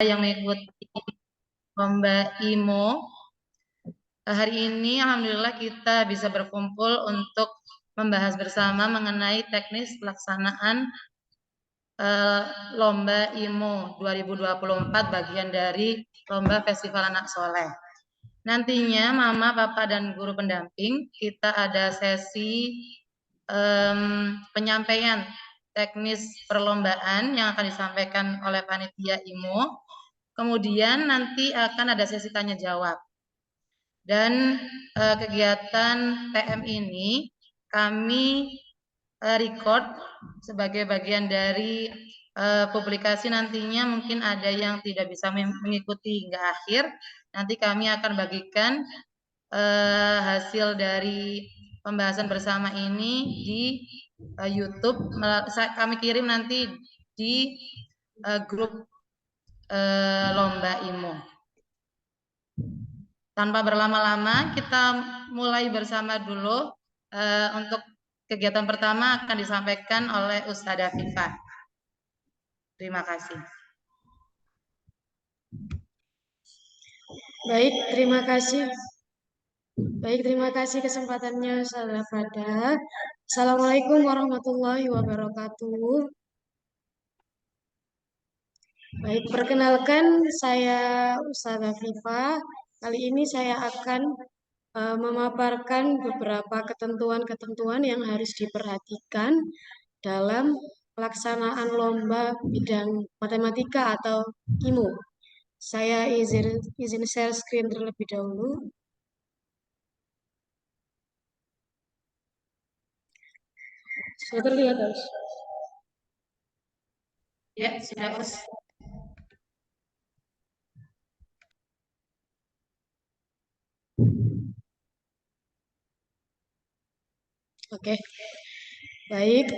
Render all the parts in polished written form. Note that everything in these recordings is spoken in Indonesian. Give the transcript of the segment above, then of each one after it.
yang mengikuti lomba IMO. Hari ini alhamdulillah kita bisa berkumpul untuk membahas bersama mengenai teknis pelaksanaan lomba IMO 2024 bagian dari lomba Festival Anak Soleh. Nantinya Mama, Papa, dan guru pendamping kita ada sesi penyampaian teknis perlombaan yang akan disampaikan oleh panitia IMO. Kemudian nanti akan ada sesi tanya jawab. Dan kegiatan TM ini kami record sebagai bagian dari publikasi. Nantinya mungkin ada yang tidak bisa mengikuti hingga akhir. Nanti kami akan bagikan hasil dari pembahasan bersama ini di YouTube. Kami kirim nanti di grup lomba IMO. Tanpa berlama-lama, kita mulai bersama dulu. Untuk kegiatan pertama akan disampaikan oleh Ustadzah Fifa. Terima kasih. Baik, terima kasih. Terima kasih kesempatannya, Ustazah Fada. Assalamualaikum warahmatullahi wabarakatuh. Baik, perkenalkan saya Ustazah Fifa. Kali ini saya akan memaparkan beberapa ketentuan-ketentuan yang harus diperhatikan dalam pelaksanaan lomba bidang matematika atau IMO. Saya izin share screen terlebih dahulu. Sudah terlihat, Mas? Ya, sudah, Mas. Oke, baik.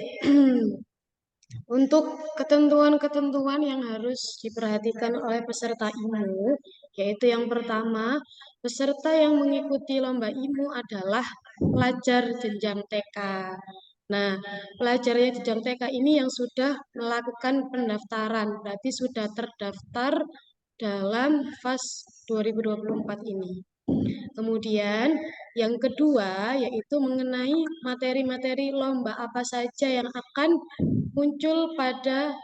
Untuk ketentuan-ketentuan yang harus diperhatikan oleh peserta IMO, yaitu yang pertama, peserta yang mengikuti lomba IMO adalah pelajar jenjang TK. Nah, pelajar jenjang TK ini yang sudah melakukan pendaftaran, berarti sudah terdaftar dalam FAS 2024 ini. Kemudian yang kedua yaitu mengenai materi-materi lomba apa saja yang akan muncul pada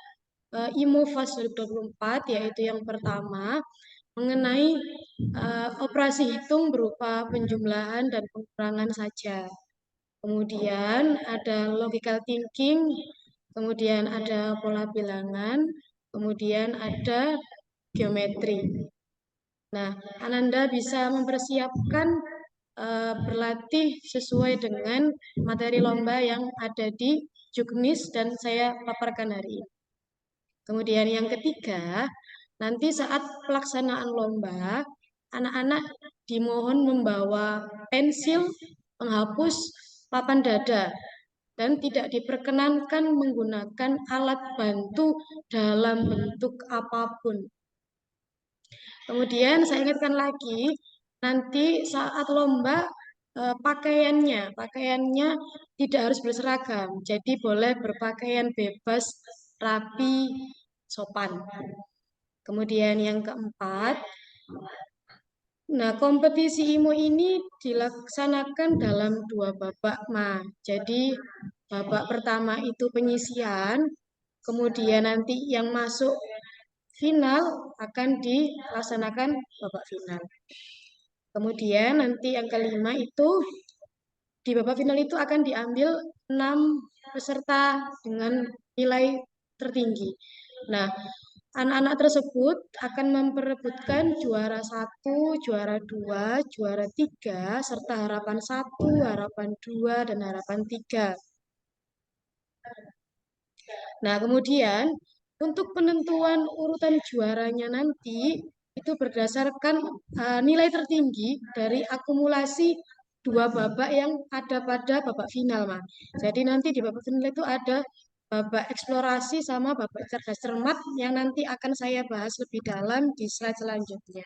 IMO FAS 2024, yaitu yang pertama mengenai operasi hitung berupa penjumlahan dan pengurangan saja. Kemudian ada logical thinking, kemudian ada pola bilangan, kemudian ada geometri. Nah, Ananda bisa mempersiapkan berlatih sesuai dengan materi lomba yang ada di Juknis dan saya paparkan hari ini. Kemudian yang ketiga, nanti saat pelaksanaan lomba, anak-anak dimohon membawa pensil, penghapus, papan dada, dan tidak diperkenankan menggunakan alat bantu dalam bentuk apapun. Kemudian saya ingatkan lagi, nanti saat lomba pakaiannya tidak harus berseragam, jadi boleh berpakaian bebas, rapi, sopan. Kemudian yang keempat, nah kompetisi IMO ini dilaksanakan dalam 2 babak, Jadi babak pertama itu penyisian, kemudian nanti yang masuk final akan dilaksanakan babak final. Kemudian nanti yang kelima itu di babak final itu akan diambil 6 peserta dengan nilai tertinggi. Nah, anak-anak tersebut akan memperebutkan juara 1, juara 2, juara 3, serta harapan 1, harapan 2, dan harapan 3. Nah, kemudian untuk penentuan urutan juaranya nanti itu berdasarkan nilai tertinggi dari akumulasi 2 babak yang ada pada babak final, Jadi nanti di babak final itu ada babak eksplorasi sama babak cerdas cermat yang nanti akan saya bahas lebih dalam di slide selanjutnya.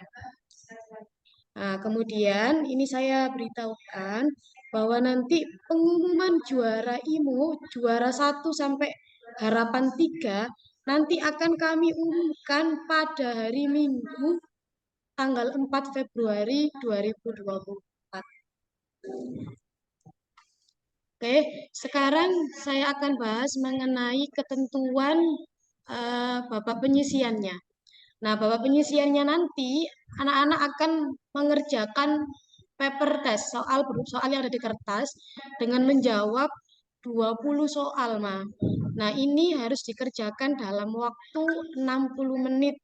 Nah, kemudian ini saya beritahukan bahwa nanti pengumuman juara IMO, juara 1 sampai harapan 3 nanti akan kami umumkan pada hari Minggu tanggal 4 Februari 2024. Oke, sekarang saya akan bahas mengenai ketentuan babak penyisiannya. Nah, babak penyisiannya nanti anak-anak akan mengerjakan paper test, soal yang ada di kertas dengan menjawab 20 soal, Ma. Nah, ini harus dikerjakan dalam waktu 60 menit.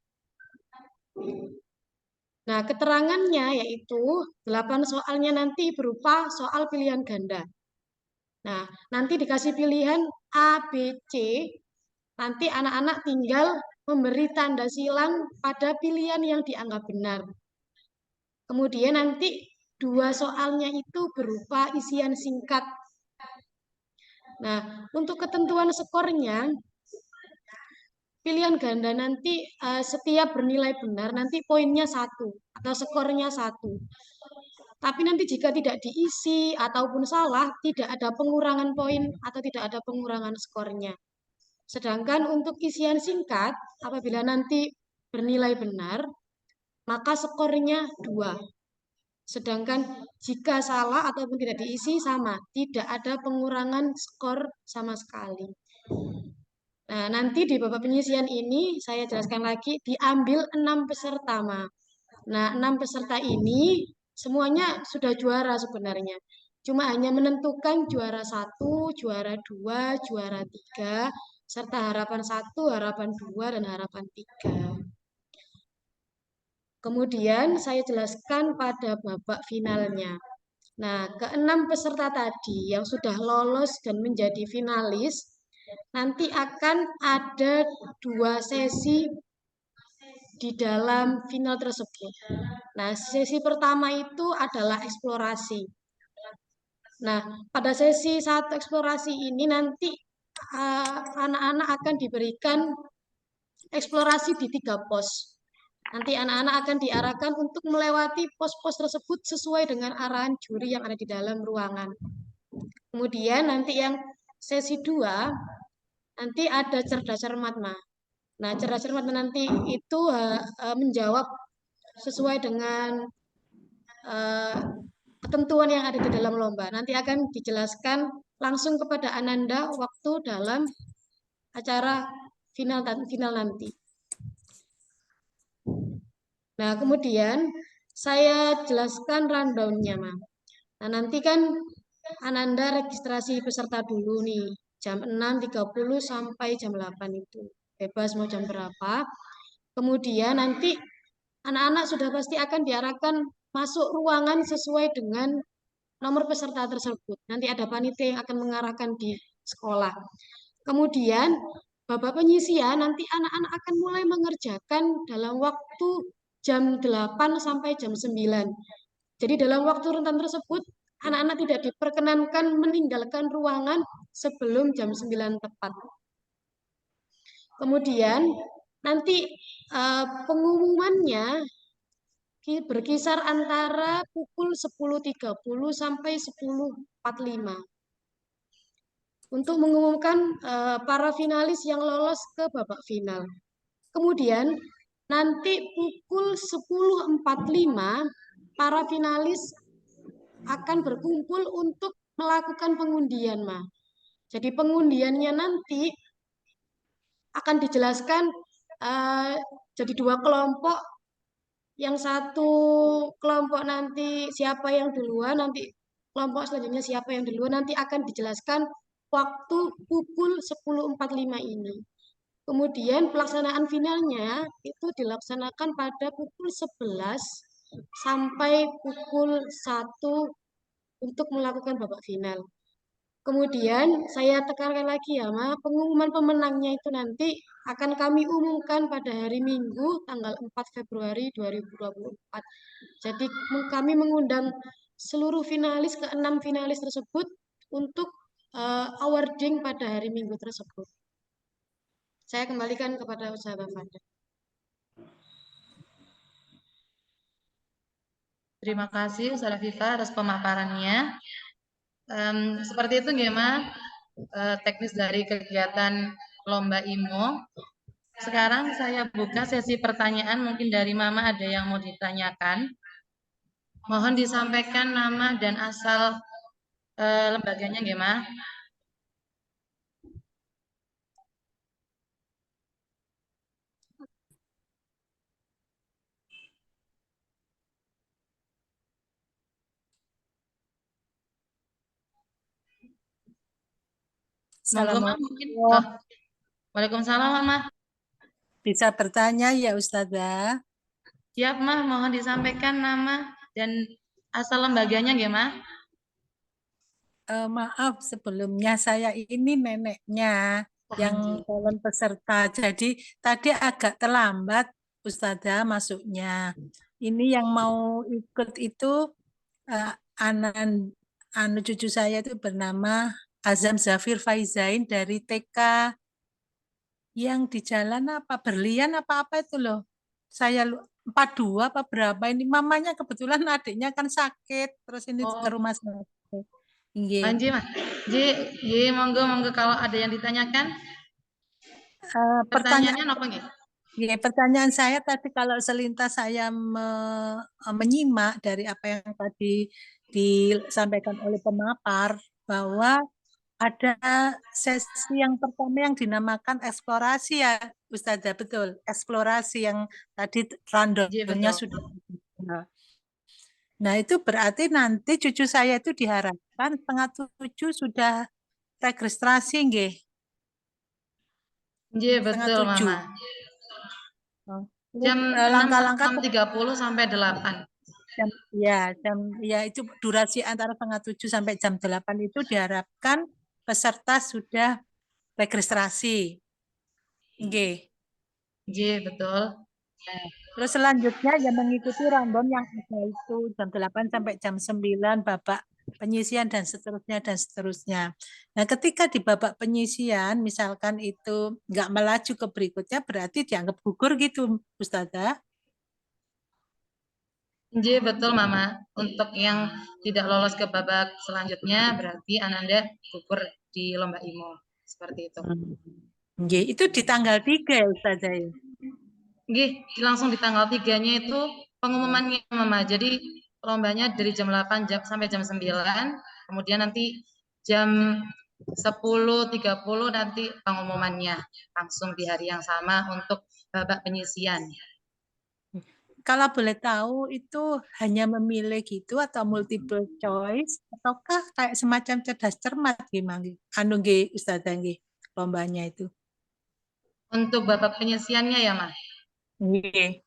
Nah, keterangannya yaitu 8 soalnya nanti berupa soal pilihan ganda. Nah, nanti dikasih pilihan A, B, C. Nanti anak-anak tinggal memberi tanda silang pada pilihan yang dianggap benar. Kemudian nanti 2 soalnya itu berupa isian singkat. Nah, untuk ketentuan skornya, pilihan ganda nanti setiap bernilai benar, nanti poinnya 1 atau skornya 1. Tapi nanti jika tidak diisi ataupun salah, tidak ada pengurangan poin atau tidak ada pengurangan skornya. Sedangkan untuk isian singkat, apabila nanti bernilai benar, maka skornya 2. Sedangkan jika salah ataupun tidak diisi sama, tidak ada pengurangan skor sama sekali. Nah, nanti di babak penyisian ini saya jelaskan lagi diambil 6 peserta, Ma. Nah, 6 peserta ini semuanya sudah juara sebenarnya. Cuma hanya menentukan juara 1, juara 2, juara 3, serta harapan 1, harapan 2, dan harapan 3. Kemudian saya jelaskan pada babak finalnya. Nah, ke-6 peserta tadi yang sudah lolos dan menjadi finalis, nanti akan ada 2 sesi di dalam final tersebut. Nah, sesi pertama itu adalah eksplorasi. Nah, pada sesi 1 eksplorasi ini nanti anak-anak akan diberikan eksplorasi di 3 pos. Nanti anak-anak akan diarahkan untuk melewati pos-pos tersebut sesuai dengan arahan juri yang ada di dalam ruangan. Kemudian nanti yang sesi 2, nanti ada cerdas cermat, Ma. Nah, cerdas cermat nanti itu menjawab sesuai dengan ketentuan yang ada di dalam lomba. Nanti akan dijelaskan langsung kepada Ananda waktu dalam acara final nanti. Nah, kemudian saya jelaskan rundown-nya, Ma. Nah, nanti kan Ananda registrasi peserta dulu nih, jam 6.30 sampai jam 8 itu. Bebas mau jam berapa. Kemudian nanti anak-anak sudah pasti akan diarahkan masuk ruangan sesuai dengan nomor peserta tersebut. Nanti ada panitia yang akan mengarahkan di sekolah. Kemudian babak penyisian nanti anak-anak akan mulai mengerjakan dalam waktu jam 8 sampai jam 9. Jadi dalam waktu rentan tersebut, anak-anak tidak diperkenankan meninggalkan ruangan sebelum jam 9 tepat. Kemudian nanti pengumumannya berkisar antara pukul 10.30 sampai 10.45 untuk mengumumkan para finalis yang lolos ke babak final. Kemudian nanti pukul 10.45 para finalis akan berkumpul untuk melakukan pengundian, Ma. Jadi pengundiannya nanti akan dijelaskan jadi 2 kelompok. Yang satu kelompok nanti siapa yang duluan, nanti kelompok selanjutnya siapa yang duluan, nanti akan dijelaskan waktu pukul 10.45 ini. Kemudian pelaksanaan finalnya itu dilaksanakan pada pukul 11 sampai pukul 1 untuk melakukan babak final. Kemudian saya tekankan lagi ya, Ma, pengumuman pemenangnya itu nanti akan kami umumkan pada hari Minggu tanggal 4 Februari 2024. Jadi kami mengundang seluruh finalis, ke-6 finalis tersebut untuk awarding pada hari Minggu tersebut. Saya kembalikan kepada Ustazah Fanda. Terima kasih Ustazah Viva atas pemaparannya. Seperti itu, Gema, teknis dari kegiatan Lomba IMO. Sekarang saya buka sesi pertanyaan, mungkin dari Mama ada yang mau ditanyakan. Mohon disampaikan nama dan asal lembaganya gimana? Monggo Mama mungkin. Assalamualaikum. Oh, Waalaikumsalam Mama. Bisa bertanya ya Ustazah? Siap Mah, mohon disampaikan nama dan asal lembaganya gimana? Maaf sebelumnya saya ini neneknya yang calon peserta. Jadi tadi agak terlambat Ustazah masuknya. Ini yang mau ikut itu uh, anan cucu saya itu bernama Azam Zafir Faizain dari TK yang di jalan apa Berlian apa itu loh. Saya 42 apa berapa ini mamanya kebetulan adiknya kan sakit terus ini ke rumah sakit. Nggih. Anji Mah. Ji, monggo kalau ada yang ditanyakan. Pertanyaannya apa nggih? Ya, pertanyaan saya tadi kalau selintas saya menyimak dari apa yang tadi disampaikan oleh pemapar bahwa ada sesi yang pertama yang dinamakan eksplorasi ya Ustazah, betul. Eksplorasi yang tadi rundown-nya sudah. Nah, itu berarti nanti cucu saya itu diharapkan 6:30 sudah registrasi nggih. Iya betul 6:30. Mama. Jam langkah-langkah 6.30 sampai 8. Ya itu durasi antara 6:30 sampai jam 8 itu diharapkan peserta sudah registrasi. Nggih. Nggih, betul. Nah, terus selanjutnya yang mengikuti rundown yang ada itu jam 8 sampai jam 9 babak penyisian dan seterusnya dan seterusnya. Nah, ketika di babak penyisian misalkan itu nggak melaju ke berikutnya berarti dianggap gugur gitu, Ustazah. Iya betul Mama. Untuk yang tidak lolos ke babak selanjutnya berarti Ananda gugur di lomba IMO. Seperti itu. Nggih, itu di tanggal 3 ya Ustazah. Nggih, langsung di tanggal 3-nya itu pengumumannya Mama. Jadi lombanya dari jam 8 sampai jam 9, kemudian nanti jam 10.30 nanti pengumumannya langsung di hari yang sama untuk babak penyisian. Kalau boleh tahu itu hanya memilih gitu atau multiple choice ataukah kayak semacam cerdas cermat gimana? Anu nggih Ustazah nggih lombanya itu. Untuk babak penyisiannya ya, Mas? Nggih.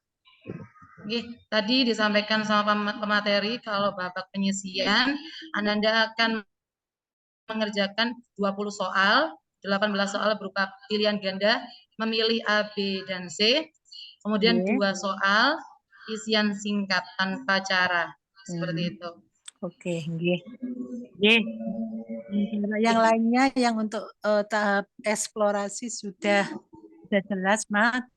Nggih, tadi disampaikan sama pemateri kalau babak penyisian Ananda akan mengerjakan 20 soal, 18 soal berupa pilihan ganda, memilih A, B, dan C, kemudian 2 soal isian singkat tanpa cara, seperti itu. Oke, nggih. Nggih. Yang lainnya yang untuk tahap eksplorasi sudah jelas, Mak.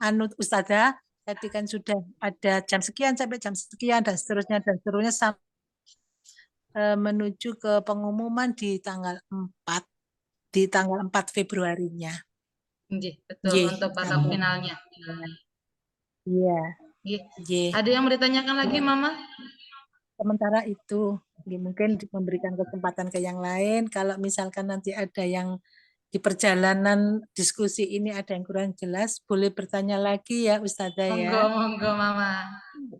Anu Ustazah, tadi kan sudah ada jam sekian sampai jam sekian dan seterusnya sampai menuju ke pengumuman di tanggal 4 Februarinya. Betul, untuk babak finalnya. Iya. Ada yang mau ditanyakan lagi, Mama? Sementara itu, mungkin memberikan kesempatan ke yang lain. Kalau misalkan nanti ada yang di perjalanan diskusi ini ada yang kurang jelas, boleh bertanya lagi ya Ustazah ya. Monggo Mama.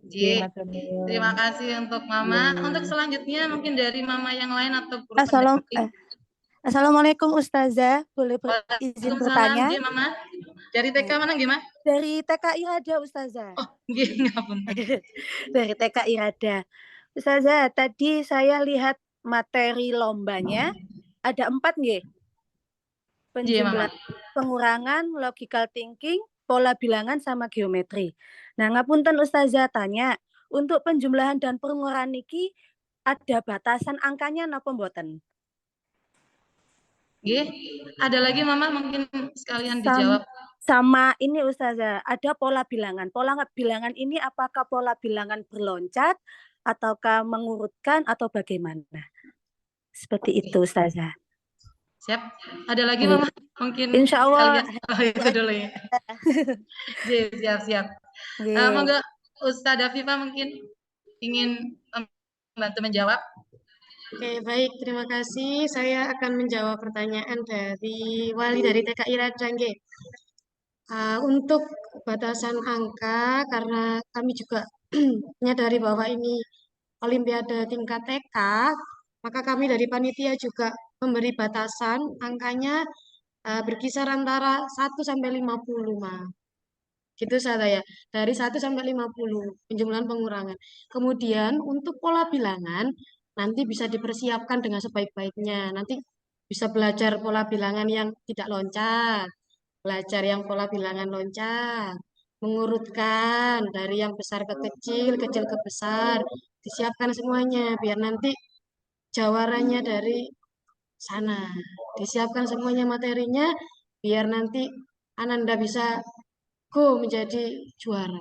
Terima kasih untuk Mama. Untuk selanjutnya mungkin dari Mama yang lain atau guru pendamping. Assalamualaikum Ustazah, boleh izin bertanya? Mama. Dari TK mana gimana? Dari TK Irada Ustazah. Oh, ngapunten. Dari TK Irada. Ustazah, tadi saya lihat materi lombanya ada 4 nggih? Penjumlahan, pengurangan, logical thinking, pola bilangan sama geometri. Nah, ngapunten Ustazah tanya, untuk penjumlahan dan pengurangan niki ada batasan angkanya napa mboten? Ada lagi Mama mungkin sekalian dijawab. Sama ini Ustazah, ada pola bilangan. Pola bilangan ini apakah pola bilangan berloncat ataukah mengurutkan atau bagaimana? Seperti itu Ustazah. Siap. Ada lagi Baik. Mama? Mungkin Insya kita Allah lihat itu dulu ya. Siap. Nggih. Monggo Ustazah Viva mungkin ingin membantu menjawab. Oke, baik. Terima kasih. Saya akan menjawab pertanyaan dari Wali dari TKI Radangge. Untuk batasan angka, karena kami juga menyadari bahwa ini Olimpiade tingkat TK, maka kami dari panitia juga memberi batasan angkanya berkisar antara 1 sampai 50, Ma. Gitu saya, dari 1 sampai 50 penjumlahan pengurangan. Kemudian untuk pola bilangan nanti bisa dipersiapkan dengan sebaik-baiknya. Nanti bisa belajar pola bilangan yang tidak loncat, belajar yang pola bilangan loncat, mengurutkan dari yang besar ke kecil, kecil ke besar, disiapkan semuanya biar nanti jawarannya dari sana. Disiapkan semuanya materinya biar nanti Ananda bisa go menjadi juara.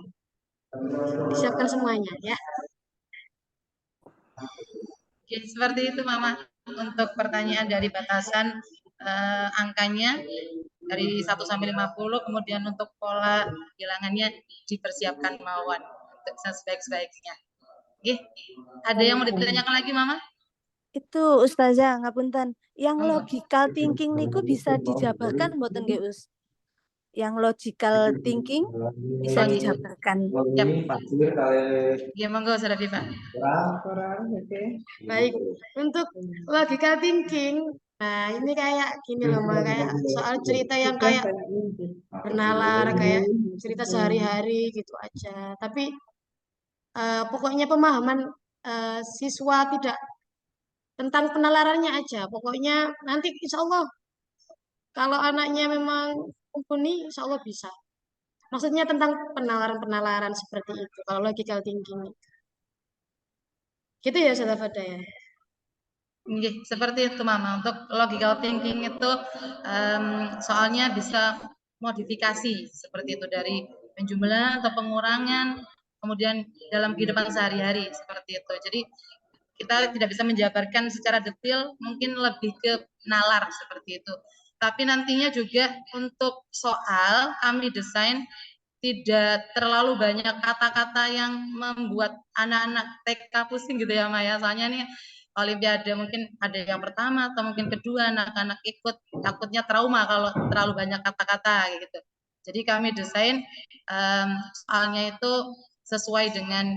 Disiapkan semuanya ya. Oke, seperti itu Mama untuk pertanyaan dari batasan angkanya dari 1 sampai 50, kemudian untuk pola bilangannya dipersiapkan mawon untuk sebaik-baiknya. Oke, ada yang mau ditanyakan lagi Mama? Itu Ustazah ngapunten, yang logical thinking niku bisa dijabarkan mboten nggih Us? Yang logical thinking bisa dijabarkan. Ya, monggo Saudara Viva. Baik, untuk logical thinking, nah ini kayak gini loh Mbak, kayak soal cerita yang kayak bernalar, kayak cerita sehari-hari gitu aja. Tapi pokoknya pemahaman siswa tidak tentang penalarannya aja. Pokoknya nanti insya Allah kalau anaknya memang mumpuni, insya Allah bisa. Maksudnya tentang penalaran-penalaran seperti itu. Kalau logical thinking. Gitu ya, Ustazah Fada ya. Seperti itu Mama. Untuk logical thinking itu soalnya bisa modifikasi seperti itu dari penjumlahan atau pengurangan, kemudian dalam kehidupan sehari-hari seperti itu. Jadi kita tidak bisa menjabarkan secara detail, mungkin lebih ke nalar seperti itu. Tapi nantinya juga untuk soal kami desain tidak terlalu banyak kata-kata yang membuat anak-anak TK pusing gitu ya Maya. Soalnya nih Olimpiade mungkin ada yang pertama atau mungkin kedua, anak-anak ikut takutnya trauma kalau terlalu banyak kata-kata gitu. Jadi kami desain soalnya itu sesuai dengan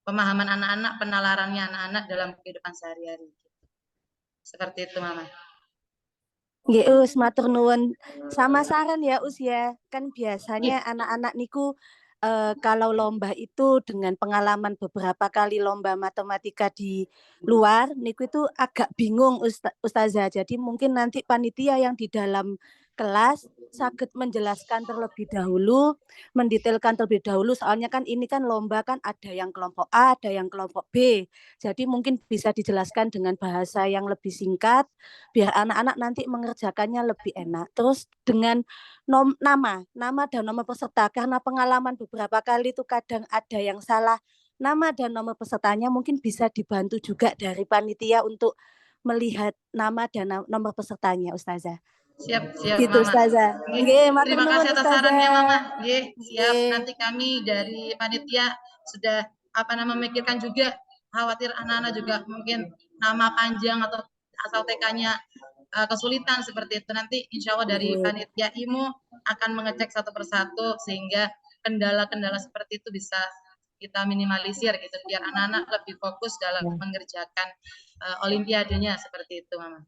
pemahaman anak-anak, penalarannya anak-anak dalam kehidupan sehari-hari. Seperti itu Mama. Nggih Us, matur nuwun. Sama saran ya Us ya. Kan biasanya anak-anak niku kalau lomba itu dengan pengalaman beberapa kali lomba matematika di luar, niku itu agak bingung Ustazah. Jadi mungkin nanti panitia yang di dalam kelas sakit menjelaskan terlebih dahulu, mendetailkan terlebih dahulu. Soalnya kan ini kan lomba kan ada yang kelompok A, ada yang kelompok B. Jadi mungkin bisa dijelaskan dengan bahasa yang lebih singkat, biar anak-anak nanti mengerjakannya lebih enak. Terus dengan nama dan nomor peserta, karena pengalaman beberapa kali itu kadang ada yang salah nama dan nomor pesertanya, mungkin bisa dibantu juga dari panitia untuk melihat nama dan nomor pesertanya, Ustazah. Siap gitu, Mama. Ustazah. Terima kasih atas sarannya Mama. Siap. Nanti kami dari panitia sudah memikirkan juga, khawatir anak-anak juga mungkin nama panjang atau asal TK-nya kesulitan seperti itu. Nanti insya Allah dari panitia IMU akan mengecek satu persatu sehingga kendala-kendala seperti itu bisa kita minimalisir gitu biar anak-anak lebih fokus dalam mengerjakan olimpiadenya seperti itu Mama.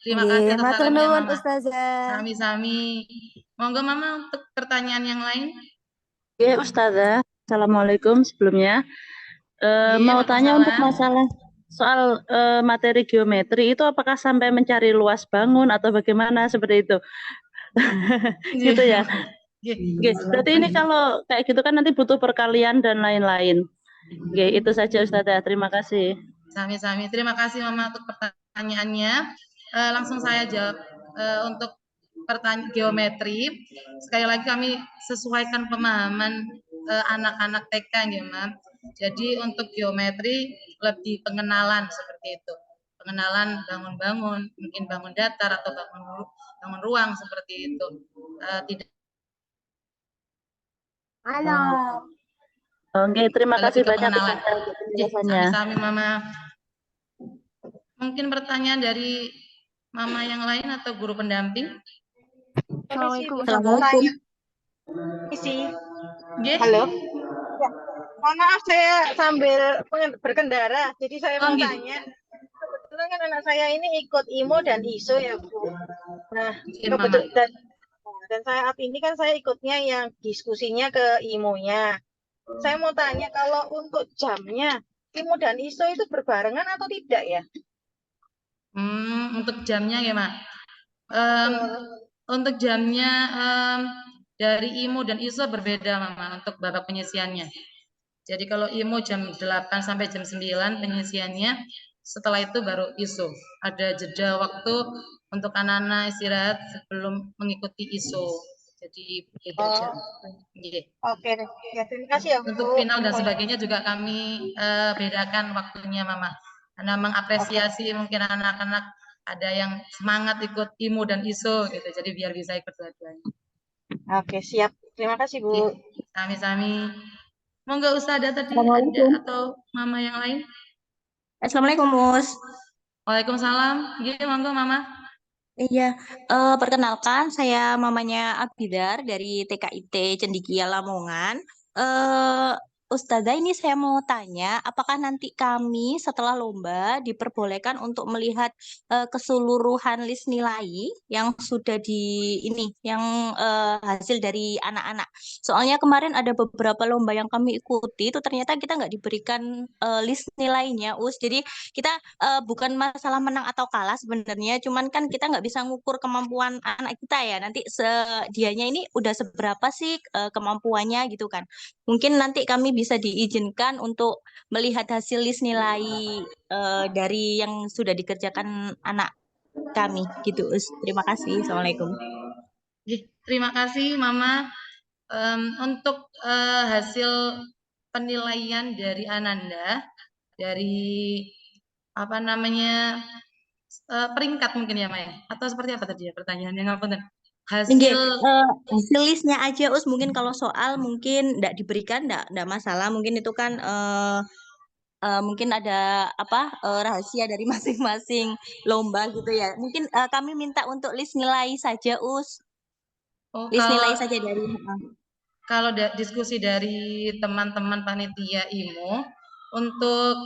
Terima kasih atas sarannya Mama. Sami-sami. Monggo Mama untuk pertanyaan yang lain. Ustazah, Assalamualaikum sebelumnya. Mau tanya untuk masalah soal materi geometri itu apakah sampai mencari luas bangun atau bagaimana seperti itu? Gitu ya. Berarti ini kalau kayak gitu kan nanti butuh perkalian dan lain-lain. Itu saja Ustazah. Terima kasih. Sami-sami. Terima kasih Mama untuk pertanyaannya. Langsung saya jawab untuk pertanyaan geometri. Sekali lagi kami sesuaikan pemahaman anak-anak TK ya, Mam. Jadi untuk geometri lebih pengenalan seperti itu. pengenalan bangun-bangun, mungkin bangun datar atau bangun ruang seperti itu. Tidak. Halo. Oke, terima Lebih kasih ke banyak pengenalan. Ustazah untuk penjelasannya. Sami-sami Mama. Mungkin pertanyaan dari Mama yang lain atau guru pendamping? Assalamualaikum. Assalamualaikum. Halo. Ya, mohon maaf saya sambil berkendara, jadi saya mau gitu. tanya. Kebetulan kan anak saya ini ikut IMO dan ISO ya Bu. Nah, kebetulan dan saat ini kan saya ikutnya yang diskusinya ke IMO-nya. Saya mau tanya kalau untuk jamnya IMO dan ISO itu berbarengan atau tidak ya? Untuk jamnya ya Mak. Untuk jamnya dari IMO dan ISO berbeda Mama untuk babak penyisiannya. Jadi kalau IMO jam 8 sampai jam 9 penyisiannya, setelah itu baru ISO. Ada jeda waktu untuk anak-anak istirahat sebelum mengikuti ISO. Jadi beda jam. Oke, ya terima kasih ya Bu. Untuk final dan sebagainya juga kami bedakan waktunya Mama. Karena mengapresiasi mungkin anak-anak ada yang semangat ikut IMO dan ISO gitu. Jadi biar bisa ikut dua-duanya. Oke, siap. Terima kasih Bu. Sami-sami. Monggo Ustazah tadi ada atau Mama yang lain? Assalamualaikum, Mus. Waalaikumsalam. Iya, monggo Mama. Iya, perkenalkan saya mamanya Abidar dari TKIT Cendikia Lamongan. Ustazah, ini saya mau tanya, apakah nanti kami setelah lomba diperbolehkan untuk melihat keseluruhan list nilai yang sudah yang hasil dari anak-anak. Soalnya kemarin ada beberapa lomba yang kami ikuti, itu ternyata kita nggak diberikan list nilainya, Jadi kita bukan masalah menang atau kalah sebenarnya, cuman kan kita nggak bisa ngukur kemampuan anak kita ya. Nanti dianya ini udah seberapa sih kemampuannya gitu kan. Mungkin nanti kami bisa diizinkan untuk melihat hasil list nilai dari yang sudah dikerjakan anak kami gitu. Terima kasih. Assalamualaikum. Terima kasih Mama. Untuk hasil penilaian dari Ananda dari apa namanya peringkat mungkin ya Maya, atau seperti apa tadi ya pertanyaannya? Ngapunten. Hasil listnya aja mungkin kalau soal mungkin enggak diberikan enggak masalah, mungkin itu kan mungkin ada rahasia dari masing-masing lomba gitu ya. Mungkin kami minta untuk list nilai saja list nilai saja dari kalau diskusi dari teman-teman panitia IMO untuk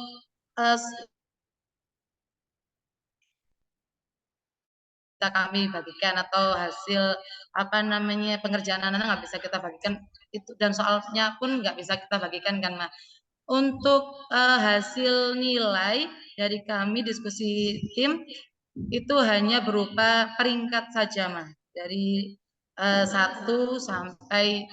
kami bagikan atau hasil pengerjaan anak nggak bisa kita bagikan itu, dan soalnya pun nggak bisa kita bagikan kan Ma. Untuk hasil nilai dari kami diskusi tim itu hanya berupa peringkat saja Ma, dari 1 sampai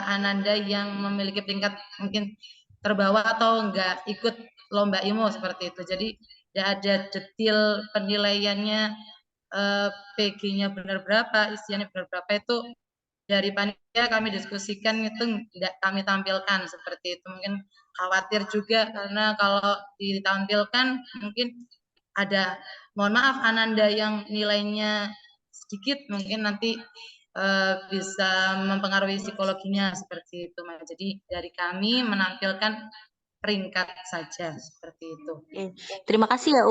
Ananda yang memiliki peringkat mungkin terbawah atau enggak ikut lomba IMO seperti itu. Jadi tidak ada detail penilaiannya, PG-nya benar berapa, isiannya benar berapa, itu dari panitia kami diskusikan, itu tidak kami tampilkan seperti itu. Mungkin khawatir juga karena kalau ditampilkan mungkin ada, mohon maaf, Ananda yang nilainya sedikit mungkin nanti bisa mempengaruhi psikologinya seperti itu. Jadi dari kami menampilkan peringkat saja seperti itu. Terima kasih ya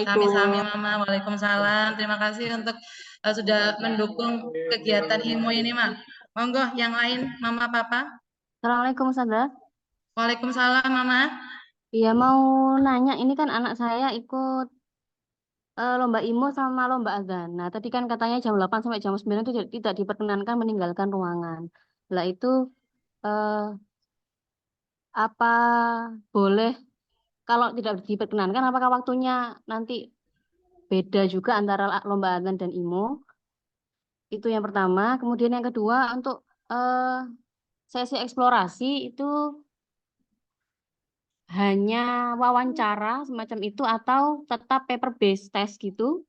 Sami-sami Mama. Waalaikumsalam. Terima kasih untuk sudah mendukung kegiatan IMO ini Ma. Monggo yang lain Mama Papa. Assalamualaikum Ustazah. Waalaikumsalam Mama. Iya, mau nanya, ini kan anak saya ikut lomba IMO sama lomba Agana. Tadi kan katanya jam 8 sampai jam 9 itu tidak diperkenankan meninggalkan ruangan. Lah itu apa boleh, kalau tidak diperkenankan apakah waktunya nanti beda juga antara lomba Agana dan IMO? Itu yang pertama. Kemudian yang kedua, untuk sesi eksplorasi itu hanya wawancara semacam itu atau tetap paper based test gitu.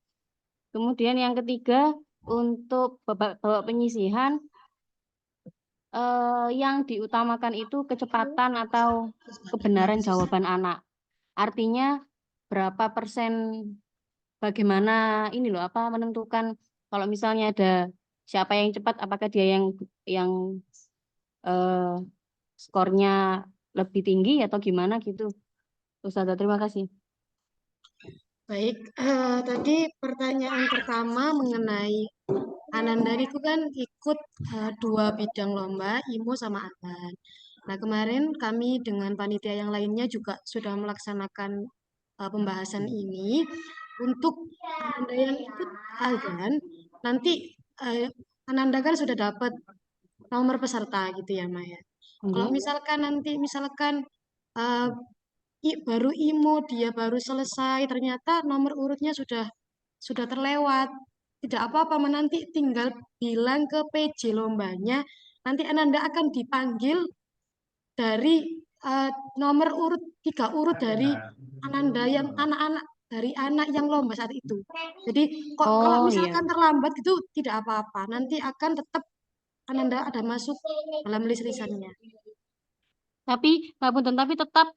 Kemudian yang ketiga, untuk babak penyisihan yang diutamakan itu kecepatan atau kebenaran jawaban anak. Artinya berapa persen, bagaimana ini loh apa menentukan kalau misalnya ada siapa yang cepat, apakah dia yang eh, skornya lebih tinggi atau gimana gitu. Ustazah, terima kasih. Baik, tadi pertanyaan pertama mengenai Ananda itu kan ikut 2 bidang lomba, IMO sama Azan. Nah, kemarin kami dengan panitia yang lainnya juga sudah melaksanakan pembahasan ini. Untuk Ananda yang ikut Azan, nanti Ananda kan sudah dapat nomor peserta gitu ya, Maya. Kalau misalkan nanti uh, baru IMO dia baru selesai, ternyata nomor urutnya sudah terlewat. Tidak apa-apa, nanti tinggal bilang ke PJ lombanya, nanti Ananda akan dipanggil dari nomor urut 3 urut dari Ananda yang anak-anak dari anak yang lomba saat itu. Jadi kalau Oh iya. misalkan terlambat gitu tidak apa-apa, nanti akan tetap Ananda ada masuk dalam list-listannya. Tapi tapi tetap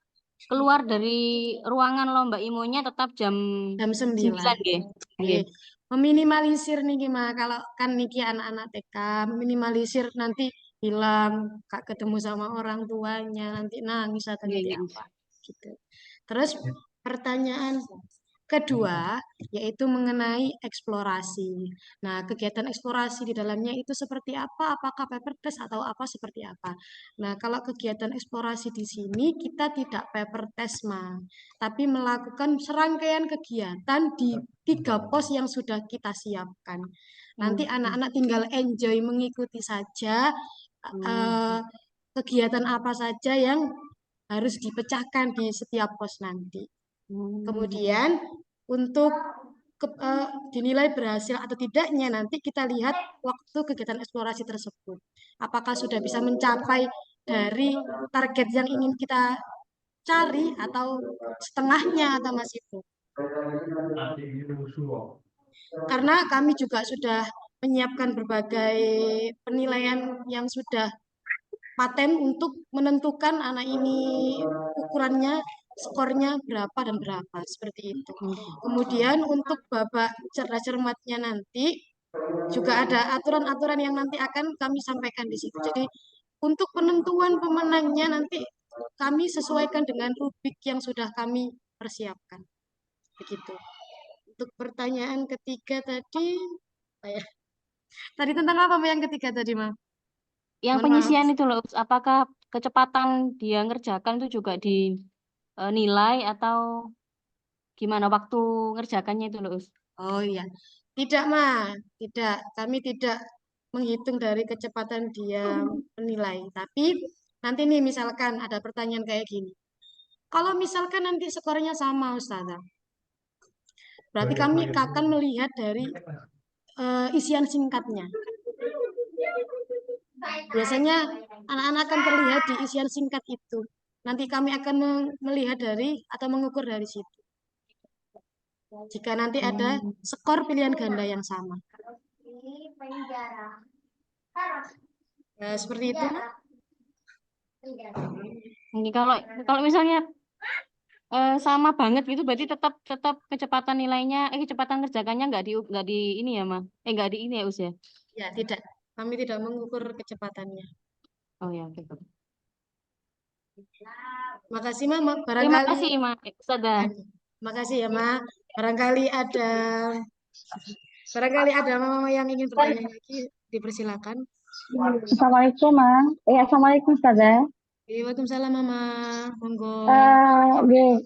keluar dari ruangan lomba imonya tetap jam 9. 9 nggih. Nggih. Meminimalisir nih gimana kalau kan niki anak-anak TK, meminimalisir nanti hilang kak ketemu sama orang tuanya, nanti nangis atau nanti apa gitu. Terus pertanyaan kedua yaitu mengenai eksplorasi. Nah, kegiatan eksplorasi di dalamnya itu seperti apa? Apakah paper test atau apa seperti apa? Nah, kalau kegiatan eksplorasi di sini kita tidak paper test, tapi melakukan serangkaian kegiatan di 3 pos yang sudah kita siapkan. Nanti anak-anak tinggal enjoy mengikuti saja kegiatan apa saja yang harus dipecahkan di setiap pos nanti. Kemudian untuk dinilai berhasil atau tidaknya nanti kita lihat waktu kegiatan eksplorasi tersebut. Apakah sudah bisa mencapai dari target yang ingin kita cari atau setengahnya atau masih belum. Karena kami juga sudah menyiapkan berbagai penilaian yang sudah paten untuk menentukan anak ini ukurannya, skornya berapa dan berapa, seperti itu. Kemudian untuk babak cerdas cermatnya nanti juga ada aturan-aturan yang nanti akan kami sampaikan di situ. Jadi untuk penentuan pemenangnya nanti kami sesuaikan dengan rubrik yang sudah kami persiapkan. Begitu. Untuk pertanyaan ketiga tadi, tadi tentang apa yang ketiga tadi, Ma? Yang penyisian itu loh, apakah kecepatan dia ngerjakan itu juga dinilai atau gimana waktu ngerjakannya itu loh, Us? Oh iya, tidak tidak. Kami tidak menghitung dari kecepatan dia menilai. Tapi nanti nih misalkan ada pertanyaan kayak gini. Kalau misalkan nanti skornya sama, Ustazah, berarti kami akan melihat dari isian singkatnya. Biasanya anak-anak akan terlihat di isian singkat itu. Nanti kami akan melihat dari atau mengukur dari situ. Jika nanti ada skor pilihan ganda yang sama. Seperti itu. Ini kalau misalnya sama banget gitu, berarti tetap kecepatan nilainya, kecepatan kerjakannya nggak di ini ya, Ma? Nggak di ini ya, Us ya? Ya, tidak. Kami tidak mengukur kecepatannya. Oh ya, oke. Makasih, Ma. Terima kasih, Ma. Ustazah. Makasih ya, Ma. Barangkali ada mama yang ingin bertanya lagi, dipersilakan. Assalamualaikum, Ma. Assalamualaikum, Ustazah. Waalaikumsalam, Mama. Monggo.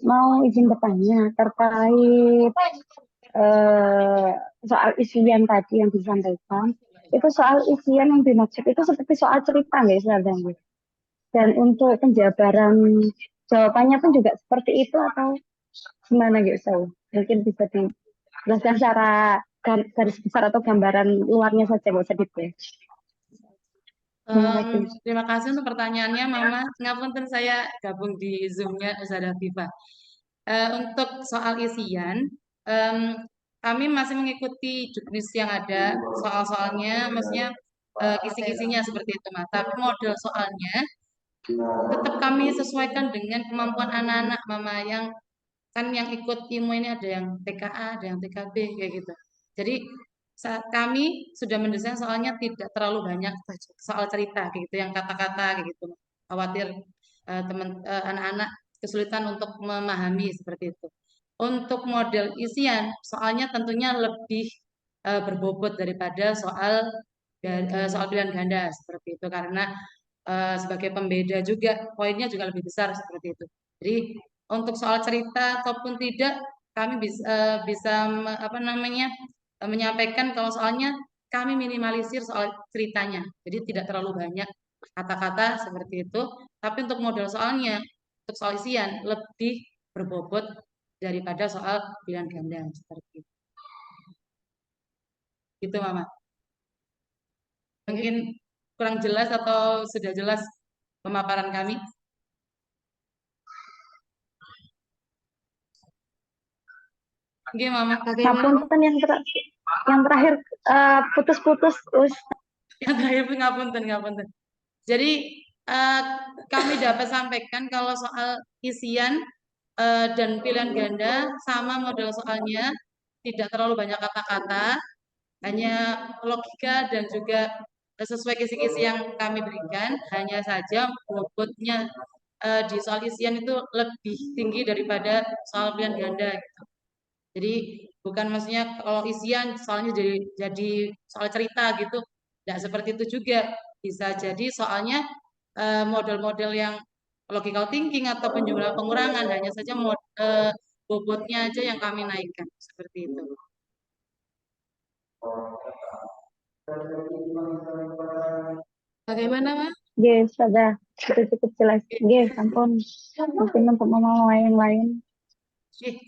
Mau izin bertanya terkait soal isian tadi yang disampaikan. Itu soal isian yang dimaksud itu seperti soal cerita, nggak, Ustazah? Dan untuk penjabaran jawabannya pun juga seperti itu atau gimana, nggak, Ustazah? Mungkin bisa dijelaskan secara garis besar atau gambaran luarnya saja, nggak usah detail. Terima kasih untuk pertanyaannya, Mama. Ngapunten saya gabung di Zoom-nya Ustazah Viva. Untuk soal isian, kami masih mengikuti juknis yang ada, soal-soalnya, maksudnya kisi-kisinya seperti itu, Mas. Tapi model soalnya tetap kami sesuaikan dengan kemampuan anak-anak, Mama, yang kan yang ikut IMO ini ada yang TKA, ada yang TKB kayak gitu. Jadi saat kami sudah mendesain soalnya tidak terlalu banyak soal cerita kayak gitu, yang kata-kata kayak gitu. Khawatir anak-anak kesulitan untuk memahami seperti itu. Untuk model isian, soalnya tentunya lebih berbobot daripada soal pilihan ganda seperti itu, karena sebagai pembeda juga poinnya juga lebih besar seperti itu. Jadi untuk soal cerita ataupun tidak, kami bisa menyampaikan kalau soalnya kami minimalisir soal ceritanya, jadi tidak terlalu banyak kata-kata seperti itu. Tapi untuk model soalnya, untuk soal isian lebih berbobot daripada soal pilihan ganda seperti itu. Gitu, Mama. Mungkin kurang jelas atau sudah jelas pemaparan kami? Oke, Mama. Ngapunten yang terakhir putus-putus, Us. Yang terakhir ngapunten. Jadi kami dapat sampaikan kalau soal isian dan pilihan ganda sama model soalnya tidak terlalu banyak kata-kata, hanya logika dan juga sesuai kisi-kisi yang kami berikan, hanya saja bobotnya di soal isian itu lebih tinggi daripada soal pilihan ganda gitu. Jadi bukan maksudnya kalau isian soalnya jadi soal cerita gitu, tidak seperti itu juga. Bisa jadi soalnya model-model yang logical thinking atau penjumlahan pengurangan, hanya saja bobotnya aja yang kami naikkan seperti itu. Bagaimana, Ma? Nggih, sudah cukup jelas. Nggih, ampun. Mungkin untuk mama yang lain.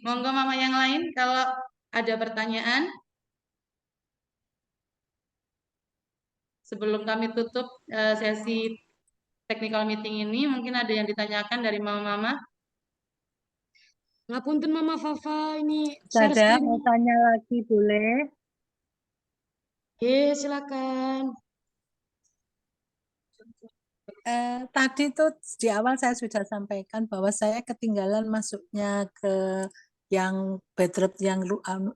Monggo Mama yang lain kalau ada pertanyaan. Sebelum kami tutup sesi technical meeting ini, mungkin ada yang ditanyakan dari Mama-Mama. Ngapunten Mama Fafa, ini share Ustazah, screen. mau tanya lagi boleh? Silakan. Tadi tuh di awal saya sudah sampaikan bahwa saya ketinggalan masuknya ke yang bedrock yang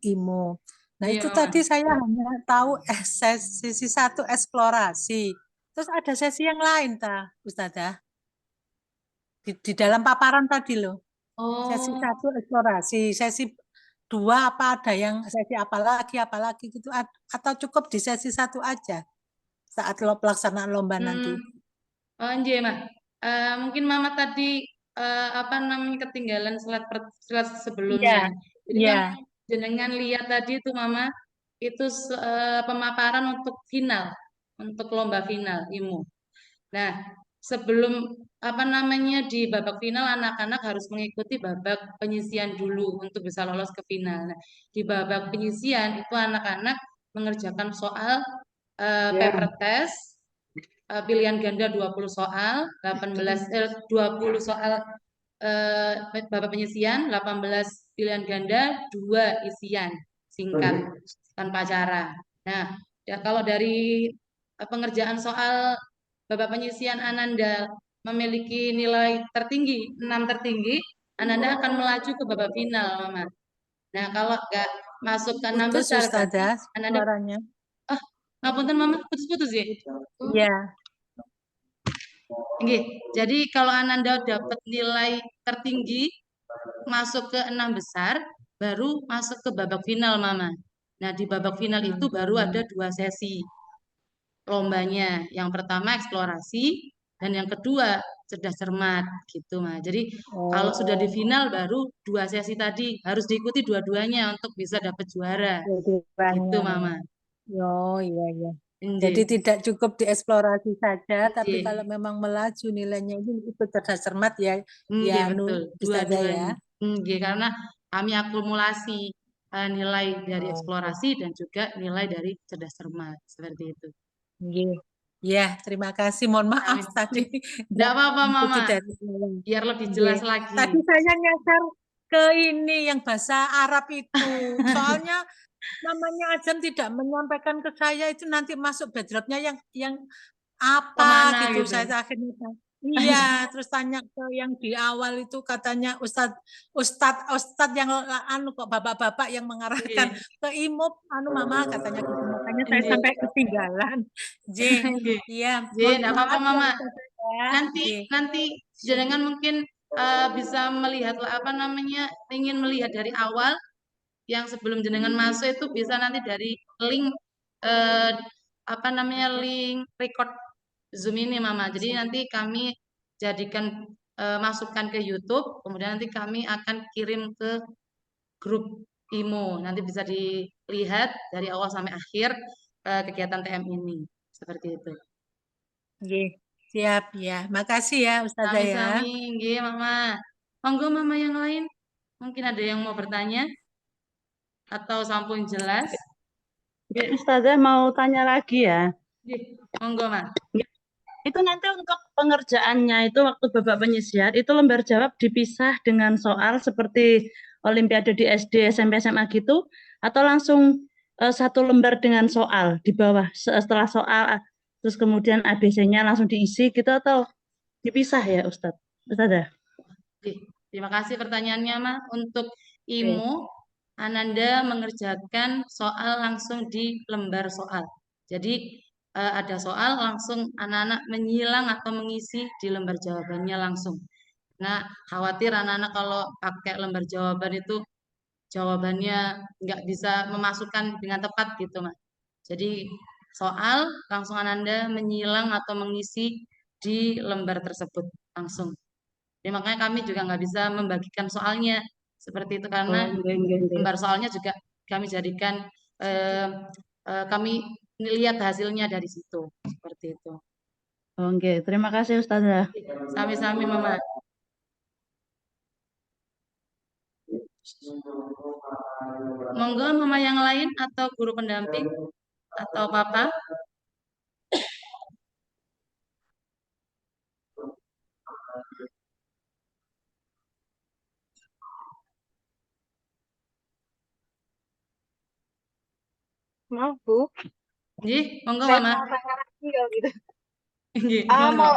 IMO. Nah Iya, itu Mama. tadi saya hanya tahu sesi 1 eksplorasi. Terus ada sesi yang lain Ustazah. Di dalam paparan tadi loh. Sesi 1 eksplorasi, sesi 2 apa ada yang sesi apa lagi gitu, atau cukup di sesi 1 aja saat pelaksanaan lomba nanti. Iya, Mak. Mungkin Mama tadi ketinggalan slide sebelumnya. Jadi Mama jenengan lihat tadi itu Mama itu pemaparan untuk final, untuk lomba final IMO. Nah, sebelum di babak final anak-anak harus mengikuti babak penyisian dulu untuk bisa lolos ke final. Nah, di babak penyisian itu anak-anak mengerjakan soal paper test, pilihan ganda 20 soal, 20 soal babak penyisian, 18 pilihan ganda, 2 isian singkat tanpa cara. Nah, ya kalau dari pengerjaan soal babak penyisian Ananda memiliki nilai tertinggi, 6 tertinggi, Ananda akan melaju ke babak final, Mama. Nah, kalau nggak masuk ke 6 besar, Ustazah, Ananda suaranya. ngapunten Mama, putus-putus ya? Iya. Jadi kalau Ananda dapat nilai tertinggi masuk ke 6 besar, baru masuk ke babak final, Mama. Nah, di babak final itu baru ada 2 sesi lombanya. Yang pertama eksplorasi dan yang kedua cerdas cermat gitu, Ma. Jadi kalau sudah di final baru 2 sesi tadi harus diikuti dua-duanya untuk bisa dapat juara. Gitu, Mama. Oh iya. Jadi tidak cukup dieksplorasi saja, tapi kalau memang melaju nilainya itu ikut cerdas cermat ya, betul. Dua-duanya. Karena kami akumulasi nilai dari eksplorasi dan juga nilai dari cerdas cermat seperti itu. Ya, terima kasih. Mohon maaf tadi. Tidak apa-apa, Mama. Biar lebih jelas lagi. Tadi saya nyasar ke ini yang bahasa Arab itu. Soalnya namanya Ajam tidak menyampaikan ke saya itu nanti masuk bedrocknya yang apa gitu. Saya akhirnya Iya, terus tanya ke yang di awal itu katanya Ustadz yang anu kok bapak-bapak yang mengarahkan Nggih. ke IMUP anu Mama katanya gitu. Makanya saya Nggih. sampai ketinggalan. J, Nggih. iya, Nggih, enggak apa-apa maaf ya Mama. Ustazah ya. Nanti jenengan mungkin bisa melihat apa namanya, ingin melihat dari awal yang sebelum jenengan masuk itu bisa nanti dari link eh, apa namanya, link record Zoom ini Mama. Jadi nanti kami jadikan masukkan ke YouTube, kemudian nanti kami akan kirim ke grup IMO. Nanti bisa dilihat dari awal sampai akhir kegiatan TM ini. Seperti itu. Nggih, siap ya. Makasih ya Ustazah ya. Sami-sami, nggih Mama. Monggo Mama yang lain. Mungkin ada yang mau bertanya atau sampun jelas? Ustazah mau tanya lagi ya. Nggih, monggo Ma. Itu nanti untuk pengerjaannya itu waktu Bapak penyisian itu lembar jawab dipisah dengan soal seperti Olimpiade di SD, SMP, SMA gitu, atau langsung satu lembar dengan soal di bawah setelah soal terus kemudian ABC-nya langsung diisi gitu atau dipisah ya Ustadz? Ustazah? Oke, terima kasih pertanyaannya Ma. Untuk IMO, Ananda mengerjakan soal langsung di lembar soal. Jadi ada soal langsung anak-anak menyilang atau mengisi di lembar jawabannya langsung. Nah, khawatir anak-anak kalau pakai lembar jawaban itu jawabannya nggak bisa memasukkan dengan tepat gitu, Mas. Jadi soal langsung Ananda menyilang atau mengisi di lembar tersebut langsung. Jadi makanya kami juga nggak bisa membagikan soalnya seperti itu karena lembar soalnya juga kami jadikan kami lihat hasilnya dari situ seperti itu. Oke, terima kasih Ustazah. Sami-sami Mama. Monggo Mama yang lain atau guru pendamping atau Papa. Maaf Bu, Nggih, monggo saya Mama. mau tanya lagi kalau gitu. Nggih, Ah, monggo. mau,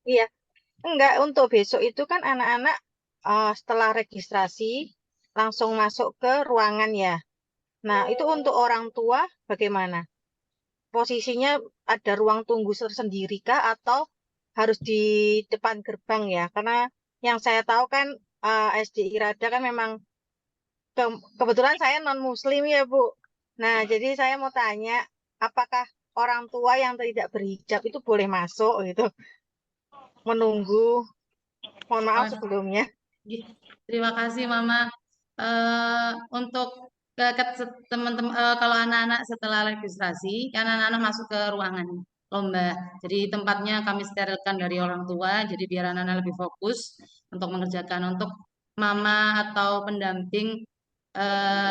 iya, enggak untuk besok itu kan anak-anak setelah registrasi langsung masuk ke ruangan ya. Nah, itu untuk orang tua bagaimana? Posisinya ada ruang tunggu tersendiri kah atau harus di depan gerbang ya? Karena yang saya tahu kan SD Irada kan memang kebetulan saya non Muslim ya Bu. Nah, jadi saya mau tanya, apakah orang tua yang tidak berhijab itu boleh masuk gitu? Menunggu. Mohon maaf sebelumnya. Terima kasih Mama. Untuk teman-teman kalau anak-anak setelah registrasi, kan anak-anak masuk ke ruangan lomba. Jadi tempatnya kami sterilkan dari orang tua, jadi biar anak-anak lebih fokus untuk mengerjakan. Untuk Mama atau pendamping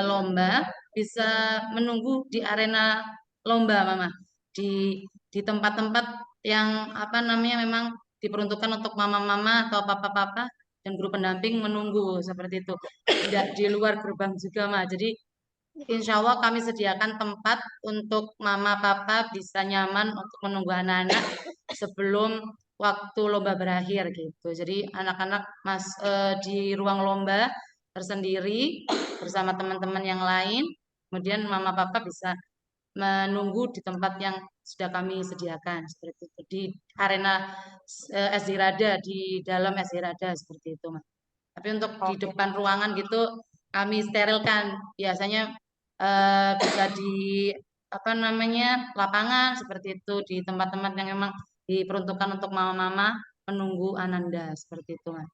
lomba bisa menunggu di arena lomba Mama. Di tempat-tempat yang apa namanya memang diperuntukkan untuk mama-mama atau papa-papa dan guru pendamping menunggu seperti itu. Tidak di luar gerbang juga, Ma. Jadi insya Allah kami sediakan tempat untuk mama papa bisa nyaman untuk menunggu anak-anak sebelum waktu lomba berakhir gitu. Jadi anak-anak di ruang lomba tersendiri bersama teman-teman yang lain. Kemudian mama papa bisa menunggu di tempat yang sudah kami sediakan seperti itu di arena SD Rada di dalam SD Rada seperti itu, Mas. Tapi untuk di depan ruangan gitu kami sterilkan. Biasanya bisa di apa namanya lapangan seperti itu di tempat-tempat yang memang diperuntukkan untuk mama-mama menunggu Ananda seperti itu, Mas.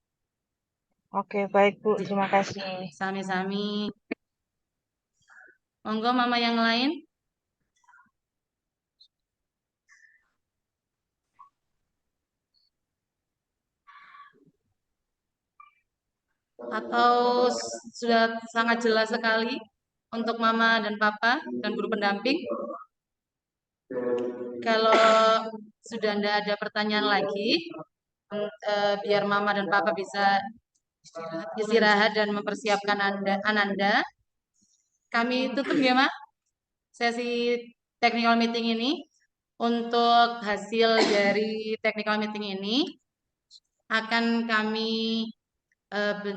Oke, baik Bu. Terima kasih. Sami-sami. Monggo mama yang lain. Atau sudah sangat jelas sekali untuk mama dan papa dan guru pendamping? Kalau sudah tidak ada pertanyaan lagi, biar mama dan papa bisa istirahat dan mempersiapkan Ananda, kami tutup ya, Ma, sesi technical meeting ini. Untuk hasil dari technical meeting ini, akan kami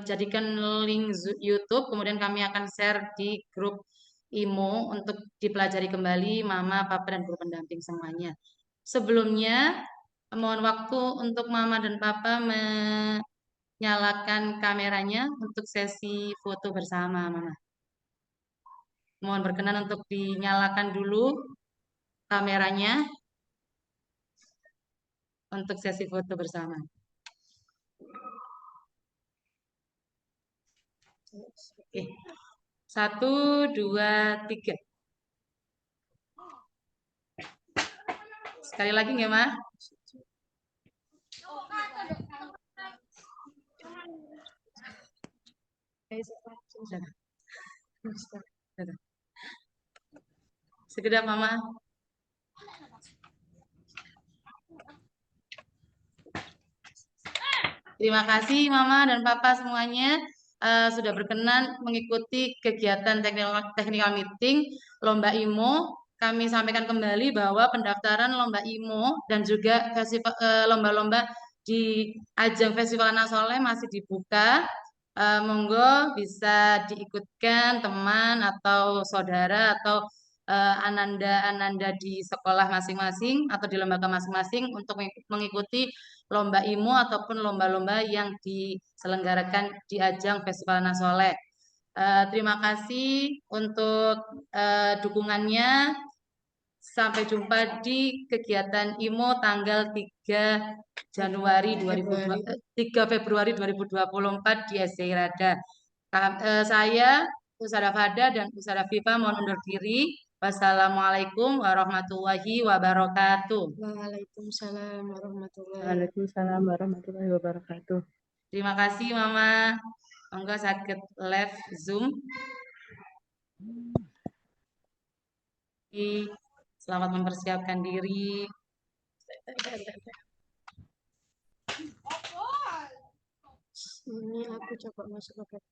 jadikan link YouTube, kemudian kami akan share di grup IMO untuk dipelajari kembali Mama, Papa, dan guru pendamping semuanya. Sebelumnya, mohon waktu untuk Mama dan Papa menyalakan kameranya untuk sesi foto bersama, Mama. Mohon berkenan untuk dinyalakan dulu kameranya untuk sesi foto bersama. Oke. 1, 2, 3. Sekali lagi nggak, Ma? Sekedap, Mama. Terima kasih Mama dan Papa semuanya sudah berkenan mengikuti kegiatan technical meeting Lomba IMO. Kami sampaikan kembali bahwa pendaftaran Lomba IMO dan juga lomba-lomba di ajang Festival Anak Soleh masih dibuka. Monggo bisa diikutkan teman atau saudara atau ananda-ananda di sekolah masing-masing atau di lembaga masing-masing untuk mengikuti lomba IMO ataupun lomba-lomba yang diselenggarakan di ajang Festival Anak Soleh. Terima kasih untuk dukungannya. Sampai jumpa di kegiatan IMO tanggal 3 Februari 2024 di SD Irada. Saya, Ustadzah Fada dan Ustadzah Viva mohon undur diri. Wassalamualaikum warahmatullahi wabarakatuh. Waalaikumsalam warahmatullahi Waalaikumsalam warahmatullahi wabarakatuh. Terima kasih Mama. Monggo sakit live Zoom. Selamat mempersiapkan diri. Ini aku coba masuk ke